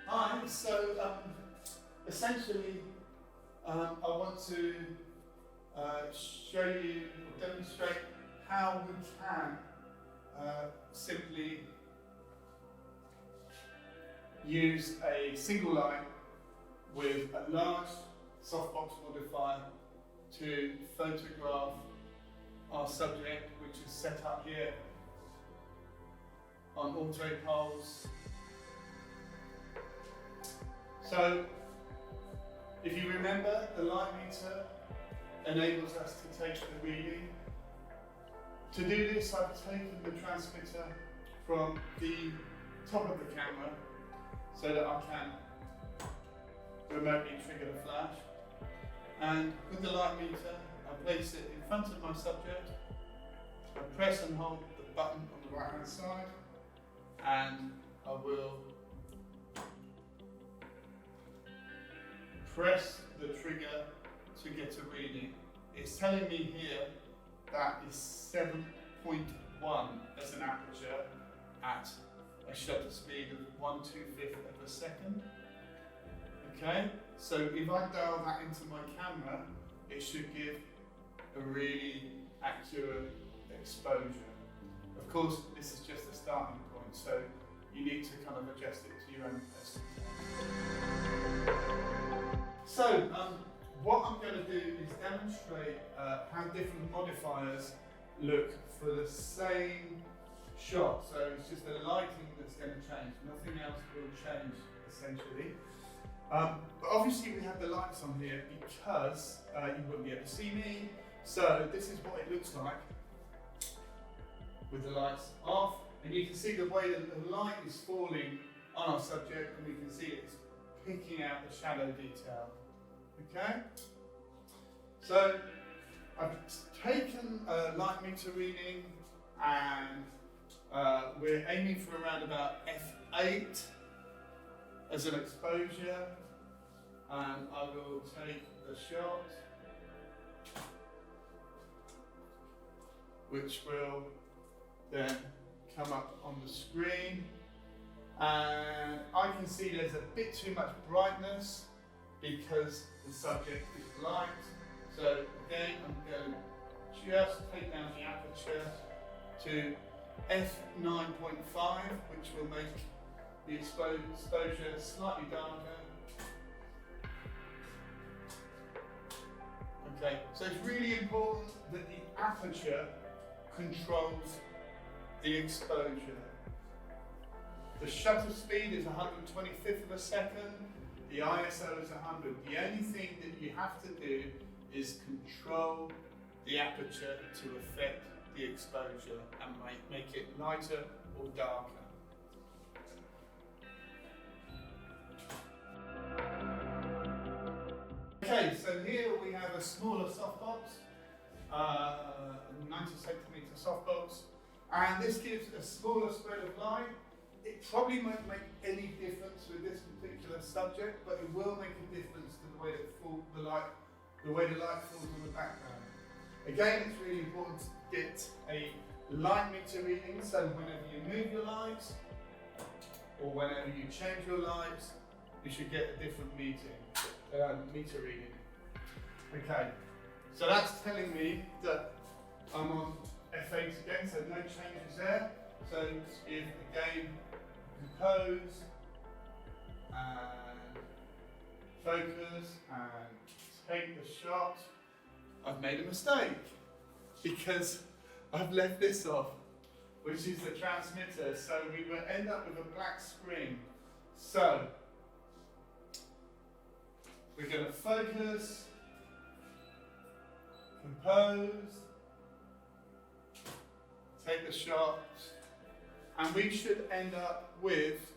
Hi, so essentially I want to show you or demonstrate how we can simply use a single light with a large softbox modifier to photograph our subject, which is set up here on auto poles. So, if you remember, the light meter enables us to take the reading. To do this, I've taken the transmitter from the top of the camera so that I can remotely trigger the flash. And with the light meter, I place it in front of my subject. I press and hold the button on the right hand side, and I will press the trigger to get a reading. It's telling me here that is 7.1 as an aperture at a shutter speed of 1/2 of a second. Okay, so if I dial that into my camera, it should give a really accurate exposure. Of course, this is just a starting point, so you need to kind of adjust it to your own personal taste. So, what I'm going to do is demonstrate how different modifiers look for the same shot. So it's just the lighting that's going to change. Nothing else will change, essentially. But obviously we have the lights on here because you wouldn't be able to see me. So this is what it looks like with the lights off. And you can see the way that the light is falling on our subject, and we can see it's picking out the shadow detail. Okay? So I've taken a light meter reading, and we're aiming for around about f8 as an exposure, and I will take the shot, which will then come up on the screen, and I can see there's a bit too much brightness because the subject is light. So again, I'm going to just take down the aperture to f9.5, which will make the exposure slightly darker. Okay, so it's really important that the aperture controls the exposure. The shutter speed is 1/125 of a second. The ISO is 100. The only thing that you have to do is control the aperture to affect the exposure and make it lighter or darker. Okay, so here we have a smaller softbox, 90cm softbox, and this gives a smaller spread of light. It probably won't make any difference with this particular subject, but it will make a difference to the way that the light falls on the background. Again, it's really important to get a light meter reading, so whenever you move your lights or whenever you change your lights, you should get a different meter reading. Okay, so that's telling me that I'm on f8 again, so no changes there. So if again compose and focus and take the shot, I've made a mistake because I've left this off, which is the transmitter, so we will end up with a black screen. So we're going to focus, compose, take the shot, and we should end up with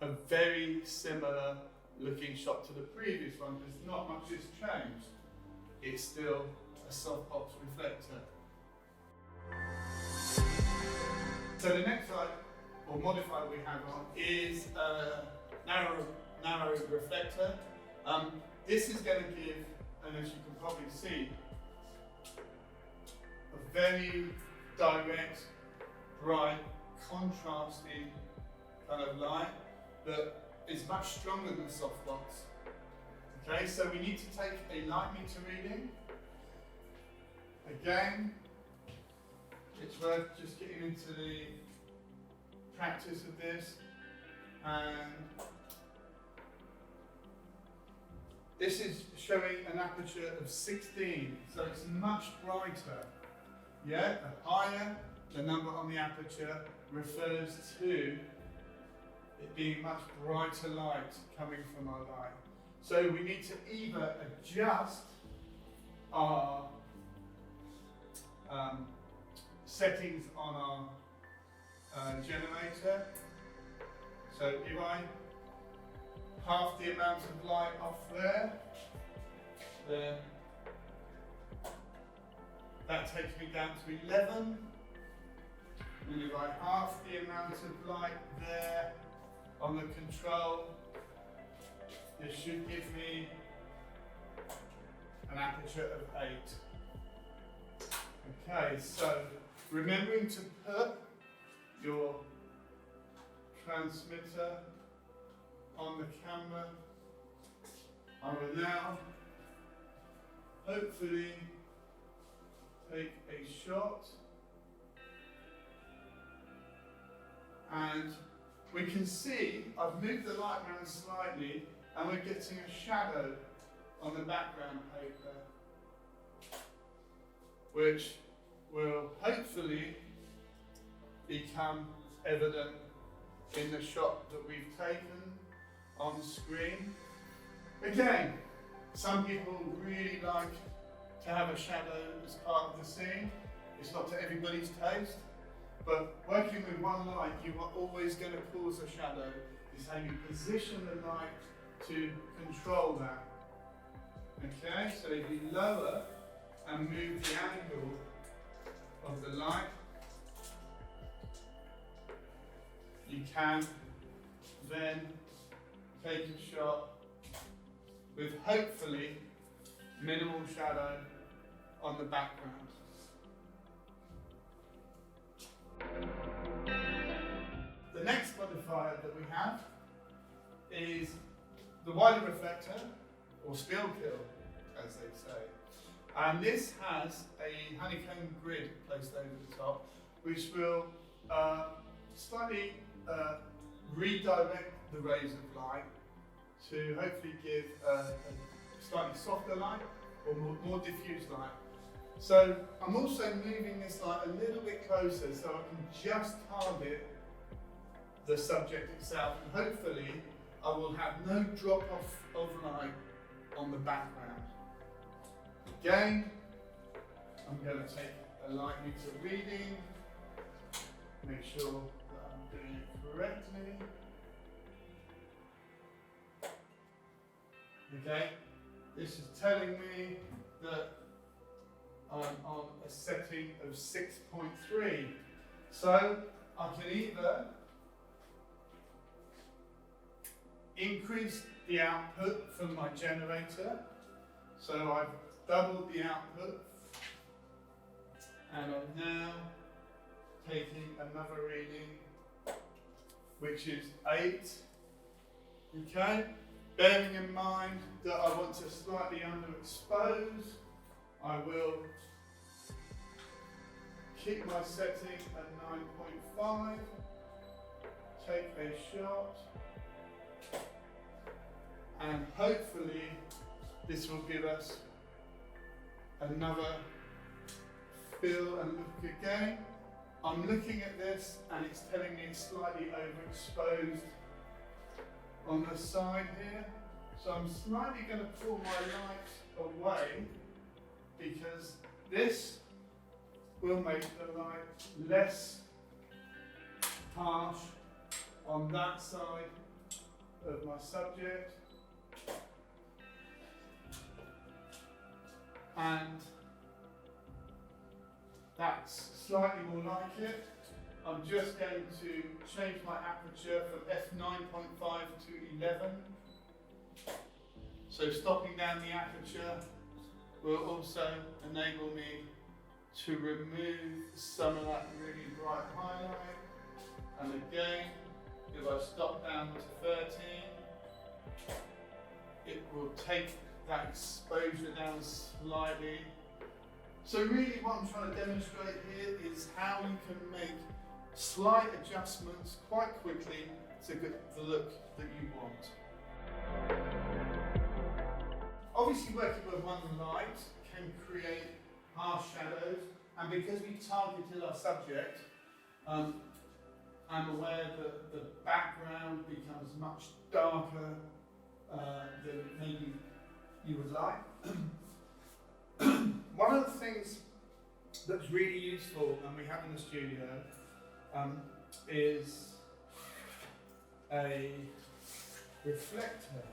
a very similar looking shot to the previous one because not much has changed. It's still a softbox reflector. So the next light or modifier we have on is a narrow reflector. This is going to give, and as you can probably see, a very direct, bright, contrasting kind of light that is much stronger than softbox. Okay, so we need to take a light meter reading. Again, it's worth just getting into the practice of this, and this is showing an aperture of 16, so it's much brighter. Yeah, the higher the number on the aperture refers to it being much brighter light coming from our light. So we need to either adjust our settings on our generator. So if I half the amount of light off there, then that takes me down to 11. And if I half the amount of light there on the control, this should give me an aperture of 8. Okay, so remembering to put your transmitter on the camera, I will now hopefully take a shot, and we can see I've moved the light around slightly and we're getting a shadow on the background paper, which will hopefully become evident in the shot that we've taken on screen. Again, some people really like to have a shadow as part of the scene. It's not to everybody's taste, but working with one light, you are always going to cause a shadow. It's how you position the light to control that. Okay, so if you lower and move the angle of the light, you can then take a shot with hopefully minimal shadow on the background. The next modifier that we have is the wider reflector, or spill kill, as they say. And this has a honeycomb grid placed over the top, which will slightly redirect the rays of light to hopefully give a slightly softer light or more diffuse light. So I'm also moving this light a little bit closer so I can just target the subject itself, and hopefully I will have no drop off of light on the background. Again, I'm going to take a light meter reading, make sure that I'm doing it correctly. Okay, this is telling me that I'm on a setting of 6.3. So I can either increase the output from my generator. So I've doubled the output, and I'm now taking another reading, which is 8. Okay, bearing in mind that I want to slightly underexpose, I will keep my setting at 9.5, take a shot, and hopefully this will give us another feel and look again. I'm looking at this and it's telling me it's slightly overexposed on the side here. So I'm slightly going to pull my light away, because this will make the light less harsh on that side of my subject. And that's slightly more like it. I'm just going to change my aperture from f9.5 to 11. So stopping down the aperture will also enable me to remove some of that really bright highlight. And again, if I stop down to 13, it will take that exposure down slightly. So really what I'm trying to demonstrate here is how you can make slight adjustments quite quickly to get the look that you want. Obviously working with one light can create harsh shadows, and because we targeted our subject, I'm aware that the background becomes much darker than maybe you would like. One of the things that's really useful and we have in the studio is a reflector.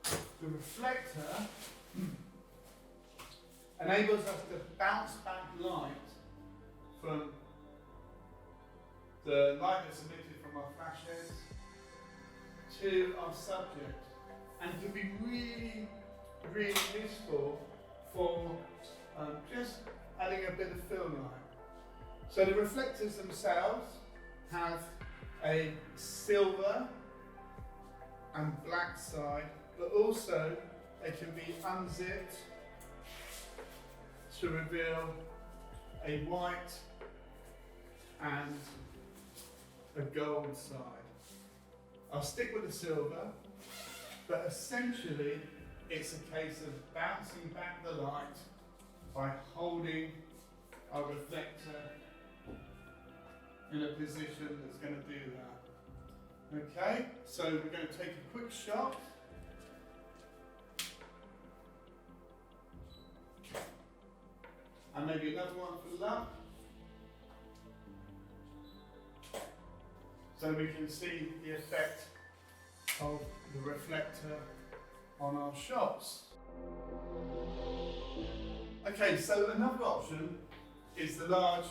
The reflector enables us to bounce back light from the light that's emitted from our flash heads to our subject, and can be really, really useful for just adding a bit of film light. So the reflectors themselves have a silver and black side, but also they can be unzipped to reveal a white and a gold side. I'll stick with the silver, but essentially it's a case of bouncing back the light by holding our reflector in a position that's going to do that. Okay, so we're going to take a quick shot. And maybe another one for luck. So we can see the effect of the reflector on our shots. Okay, so another option is the large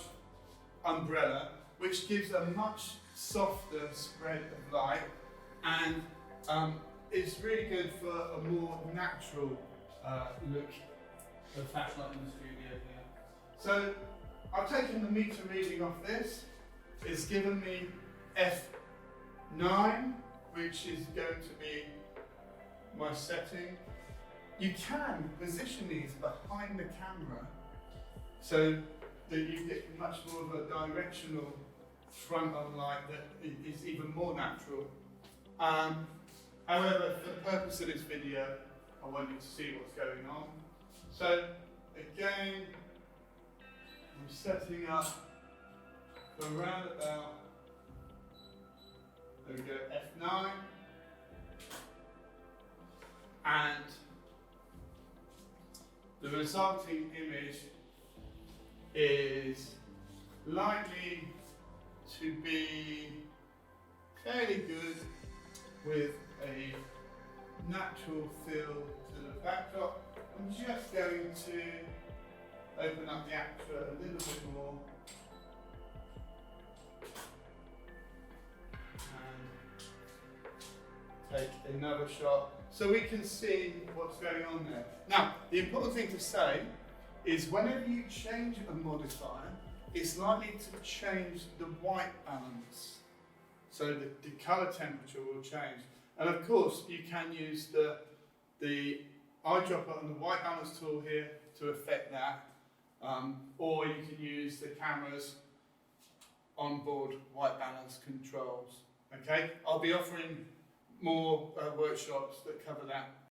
umbrella, which gives a much softer spread of light and is really good for a more natural look of flashlight in the studio here. So I've taken the meter reading off this. It's given me F9, which is going to be my setting. You can position these behind the camera so that you get much more of a directional front on light that is even more natural. However, for the purpose of this video, I want you to see what's going on. So again, I'm setting up for around about, there we go, F9, and the resulting image is likely to be fairly good with a natural feel to the backdrop. I'm just going to open up the aperture a little bit more and take another shot so we can see what's going on there. Now, the important thing to say is whenever you change a modifier, it's likely to change the white balance. So the colour temperature will change. And of course, you can use the eyedropper and the white balance tool here to affect that. Or you can use the camera's onboard white balance controls. Okay, I'll be offering more workshops that cover that